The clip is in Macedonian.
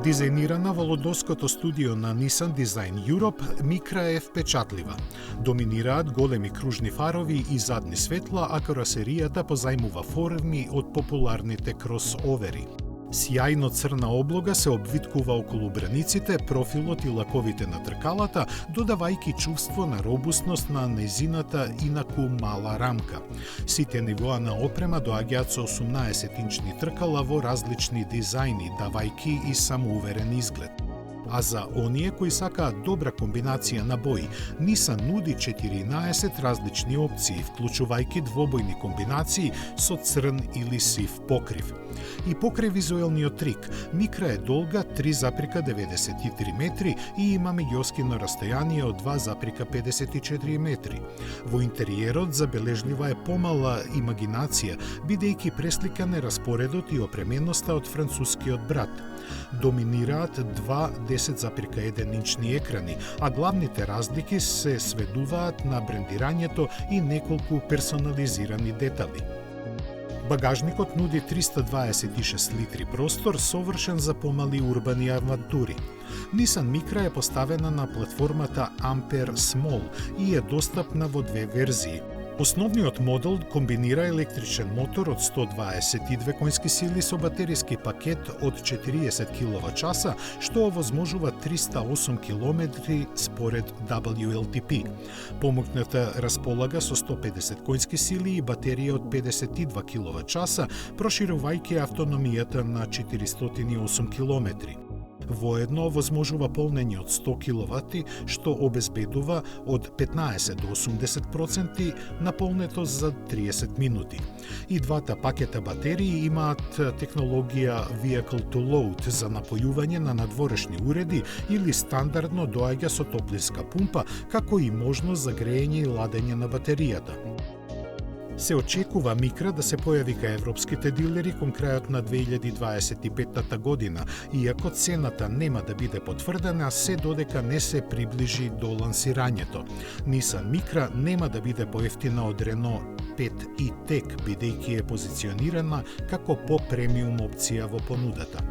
Дизајнирана во лодоското студио на Nissan Design Europe, Micra е впечатлива. Доминираат големи кружни фарови и задни светла, а каросеријата позајмува форми од популарните кросовери. Сјајно црна облога се обвиткува околу браниците, профилот и лаковите на тркалата, додавајќи чувство на робусност на нејзината инаку мала рамка. Сите нивоа на опрема доаѓаат со 18-инчни тркала во различни дизајни, давајќи и самоуверен изглед. А за оние кои сакаат добра комбинација на бои, Nissan нуди 14 различни опции, вклучувајќи двобојни комбинации со црн или сив покрив. И покрај визуелниот трик, Micra е долга 3,93 метри и има меѓуоскино растојание од 2,54 метри. Во интериерот забележлива е помала имагинација, бидејќи пресликан е распоредот и опременоста од францускиот брат. Доминираат два 10,1 инчни екрани, а главните разлики се сведуваат на брендирањето и неколку персонализирани детали. Багажникот нуди 326 литри простор, совршен за помали урбани авантури. Nissan Micra е поставена на платформата Ampere Small и е достапна во две верзии. Основниот модел комбинира електричен мотор од 122 конски сили со батериски пакет од 40 киловат-часа, што овозможува 308 километри според WLTP. Помокната располага со 150 конски сили и батерија од 52 киловат-часа, проширувајќи автономијата на 408 километри. Воедно возможува полнење од 100 киловати, што обезбедува од 15 до 80% наполнетост за 30 минути. И двата пакета батерии имаат технологија Vehicle to Load за напојување на надворешни уреди или стандардно доаѓа со топлинска пумпа, како и можност за грејење и ладење на батеријата. Се очекува Micra да се појави кај европските дилери кон крајот на 2025 година, иако цената нема да биде потврдена се додека не се приближи до лансирањето. Nissan Micra нема да биде поевтина од Renault 5 e-Tech, бидејќи е позиционирана како по-премиум опција во понудата.